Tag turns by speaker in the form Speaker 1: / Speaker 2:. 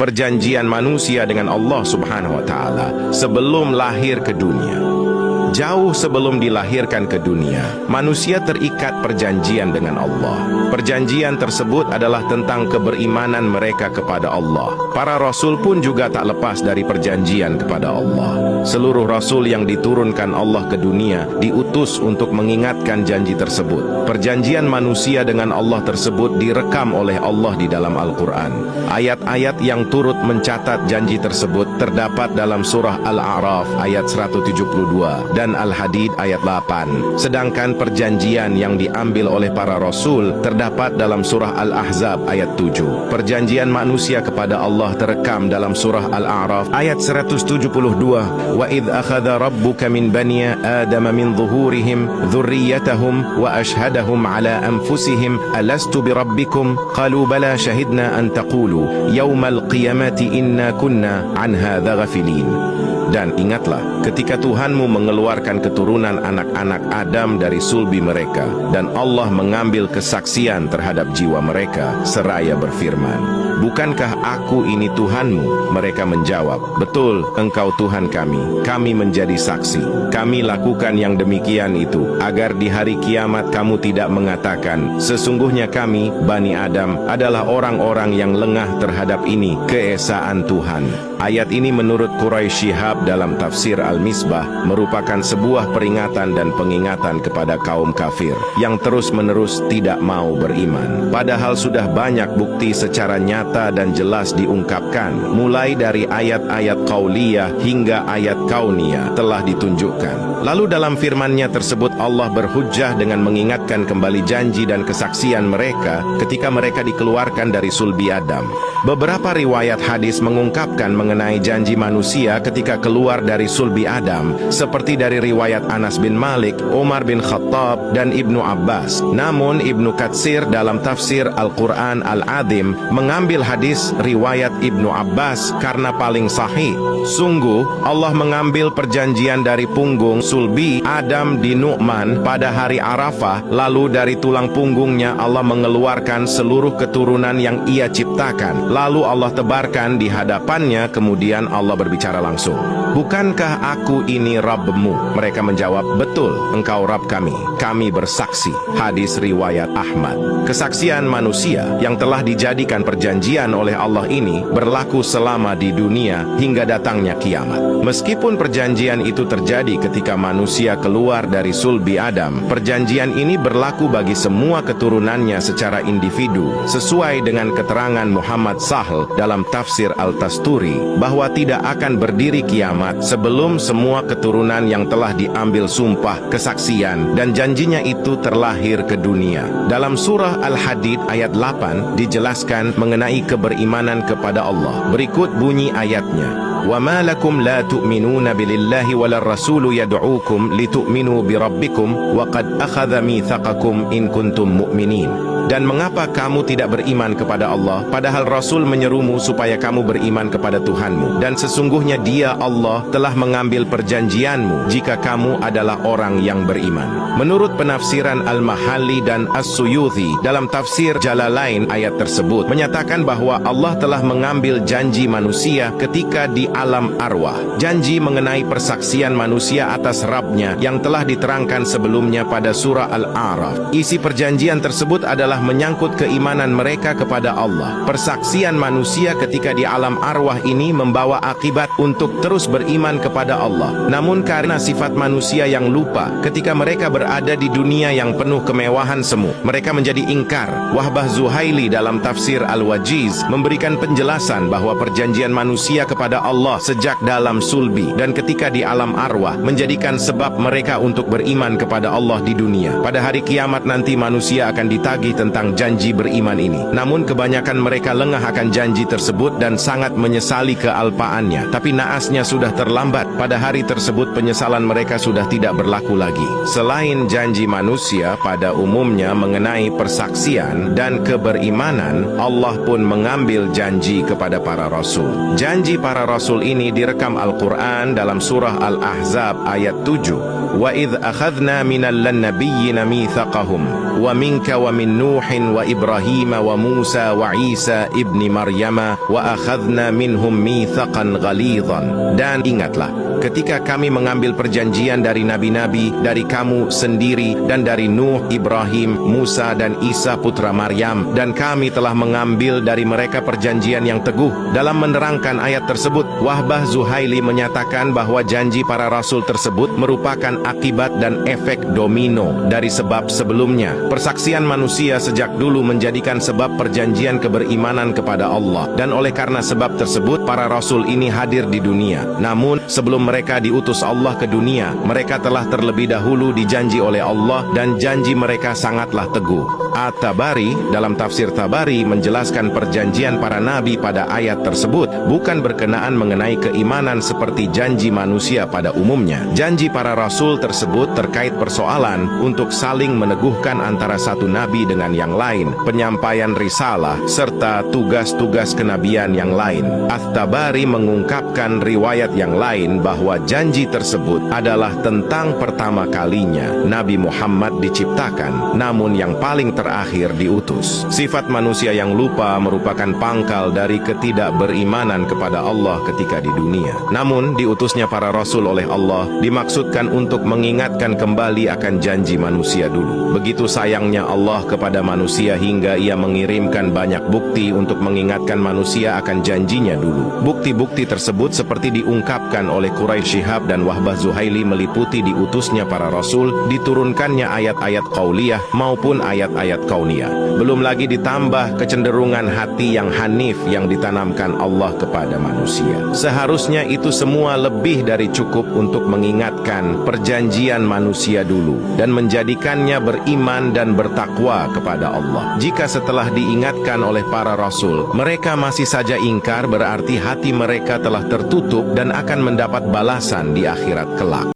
Speaker 1: perjanjian manusia dengan Allah Subhanahu wa Ta'ala sebelum lahir ke dunia. Jauh sebelum dilahirkan ke dunia, manusia terikat perjanjian dengan Allah. Perjanjian tersebut adalah tentang keberimanan mereka kepada Allah. Para rasul pun juga tak lepas dari perjanjian kepada Allah. Seluruh rasul yang diturunkan Allah ke dunia diutus untuk mengingatkan janji tersebut. Perjanjian manusia dengan Allah tersebut direkam oleh Allah di dalam Al-Quran. Ayat-ayat yang turut mencatat janji tersebut terdapat dalam surah Al-A'raf ayat 172 dan Al-Hadid ayat 8. Sedangkan perjanjian yang diambil oleh para rasul terdapat dalam surah Al-Ahzab ayat 7. Perjanjian manusia kepada Allah terekam dalam surah Al-A'raf ayat 172. Wa idh akhadha rabbuka min bani Adam min zuhurihim dhurriyyatahum wa ashhadahum ala anfusihim alastu birabbikum qalu bala shahidna an taqulu yawmal qiyamati inna kunna an hadha ghafilin. Dan ingatlah ketika Tuhanmu mengeluarkan keturunan anak-anak Adam dari sulbi mereka, dan Allah mengambil kesaksian terhadap jiwa mereka seraya berfirman, bukankah aku ini Tuhanmu? Mereka menjawab, betul, engkau Tuhan kami. Kami menjadi saksi. Kami lakukan yang demikian itu agar di hari kiamat kamu tidak mengatakan, sesungguhnya kami, Bani Adam, adalah orang-orang yang lengah terhadap ini, keesaan Tuhan. Ayat ini menurut Quraisy Shihab dalam tafsir Al-Misbah merupakan sebuah peringatan dan pengingatan kepada kaum kafir yang terus-menerus tidak mau beriman. Padahal sudah banyak bukti secara nyata dan jelas diungkapkan, mulai dari ayat-ayat qauliyah hingga ayat kauniyah telah ditunjukkan. Lalu dalam firman-Nya tersebut Allah berhujjah dengan mengingatkan kembali janji dan kesaksian mereka ketika mereka dikeluarkan dari sulbi Adam. Beberapa riwayat hadis mengungkapkan mengenai janji manusia ketika keluar dari sulbi Adam, seperti dari riwayat Anas bin Malik, Umar bin Khattab, dan Ibnu Abbas. Namun Ibnu Katsir dalam tafsir Al-Quran Al-Azim mengambil hadis riwayat Ibnu Abbas karena paling sahih. Sungguh Allah mengambil perjanjian dari punggung sulbi Adam di Nu'man pada hari Arafah, lalu dari tulang punggungnya Allah mengeluarkan seluruh keturunan yang Ia ciptakan. Lalu Allah tebarkan di hadapannya, kemudian Allah berbicara langsung, bukankah aku ini Rabbmu? Mereka menjawab, betul, engkau Rabb kami. Kami bersaksi. Hadis riwayat Ahmad. Kesaksian manusia yang telah dijadikan perjanjian oleh Allah ini berlaku selama di dunia hingga datangnya kiamat. Meskipun perjanjian itu terjadi ketika manusia keluar dari sulbi Adam, perjanjian ini berlaku bagi semua keturunannya secara individu, sesuai dengan keterangan Muhammad Sahl dalam tafsir Al-Tasturi bahwa tidak akan berdiri kiamat sebelum semua keturunan yang telah diambil sumpah, kesaksian, dan janjinya itu terlahir ke dunia. Dalam surah Al-Hadid ayat 8 dijelaskan mengenai keberimanan kepada Allah. Berikut bunyi ayatnya. وَمَا لَكُمْ لَا تُؤْمِنُونَ بِاللَّهِ وَلَا الرَّسُولُ يَدْعُوكُمْ لِتُؤْمِنُوا بِرَبِّكُمْ وَقَدْ أَخَذَ مِيثَاقَكُمْ إِن كُنتُم مُؤْمِنِينَ. Dan mengapa kamu tidak beriman kepada Allah, padahal Rasul menyerumu supaya kamu beriman kepada Tuhanmu, dan sesungguhnya Dia, Allah, telah mengambil perjanjianmu jika kamu adalah orang yang beriman. Menurut penafsiran Al-Mahalli dan As-Suyuti dalam tafsir Jalalain, ayat tersebut menyatakan bahwa Allah telah mengambil janji manusia ketika di alam arwah. Janji mengenai persaksian manusia atas Rabbnya yang telah diterangkan sebelumnya pada surah Al-A'raf. Isi perjanjian tersebut adalah menyangkut keimanan mereka kepada Allah. Persaksian manusia ketika di alam arwah ini membawa akibat untuk terus beriman kepada Allah. Namun karena sifat manusia yang lupa ketika mereka berada di dunia yang penuh kemewahan semu, mereka menjadi ingkar. Wahbah Zuhaili dalam tafsir Al-Wajiz memberikan penjelasan bahwa perjanjian manusia kepada Allah sejak dalam sulbi dan ketika di alam arwah menjadikan sebab mereka untuk beriman kepada Allah di dunia. Pada hari kiamat nanti manusia akan ditagih tentang janji beriman ini. Namun kebanyakan mereka lengah akan janji tersebut dan sangat menyesali kealpaannya. Tapi naasnya sudah terlambat. Pada hari tersebut penyesalan mereka sudah tidak berlaku lagi. Selain janji manusia pada umumnya mengenai persaksian dan keberimanan, Allah pun mengambil janji kepada para rasul. Janji para rasul ini direkam Al-Quran dalam surah Al-Ahzab ayat 7. Wa idh akhadna minal nabiyyin mitsaqahum wa minka wa min Nuhin wa Ibrahim wa Musa wa Isa ibni Maryama wa akhadna minhum mitsaqan ghalidhan. Dan ingatlah ketika kami mengambil perjanjian dari nabi-nabi, dari kamu sendiri dan dari Nuh, Ibrahim, Musa dan Isa putra Maryam, dan kami telah mengambil dari mereka perjanjian yang teguh. Dalam menerangkan ayat tersebut, Wahbah Zuhaili menyatakan bahwa janji para rasul tersebut merupakan akibat dan efek domino dari sebab sebelumnya. Persaksian manusia sejak dulu menjadikan sebab perjanjian keberimanan kepada Allah, dan oleh karena sebab tersebut para rasul ini hadir di dunia. Namun sebelum mereka diutus Allah ke dunia, mereka telah terlebih dahulu dijanji oleh Allah, dan janji mereka sangatlah teguh. At-Tabari dalam tafsir Tabari menjelaskan perjanjian para nabi pada ayat tersebut bukan berkenaan mengenai keimanan seperti janji manusia pada umumnya. Janji para rasul tersebut terkait persoalan untuk saling meneguhkan antara satu nabi dengan yang lain, penyampaian risalah, serta tugas-tugas kenabian yang lain. At-Tabari mengungkapkan riwayat yang lain bahwa janji tersebut adalah tentang pertama kalinya Nabi Muhammad diciptakan, namun yang paling terakhir diutus. Sifat manusia yang lupa merupakan pangkal dari ketidakberimanan kepada Allah ketika di dunia. Namun diutusnya para rasul oleh Allah dimaksudkan untuk mengingatkan kembali akan janji manusia dulu. Begitu sayangnya Allah kepada manusia hingga ia mengirimkan banyak bukti untuk mengingatkan manusia akan janjinya dulu. Bukti-bukti tersebut seperti diungkapkan oleh Quraisy Shihab dan Wahbah Zuhaili meliputi diutusnya para rasul, diturunkannya ayat-ayat qauliyah maupun ayat-ayat kauniyah. Belum lagi ditambah kecenderungan hati yang hanif yang ditanamkan Allah kepada manusia. Seharusnya itu semua lebih dari cukup untuk mengingatkan perjanjian manusia dulu dan menjadikannya beriman dan bertakwa kepada Allah. Jika setelah diingatkan oleh para rasul mereka masih saja ingkar, berarti hati mereka telah tertutup dan akan mendapat balasan di akhirat kelak.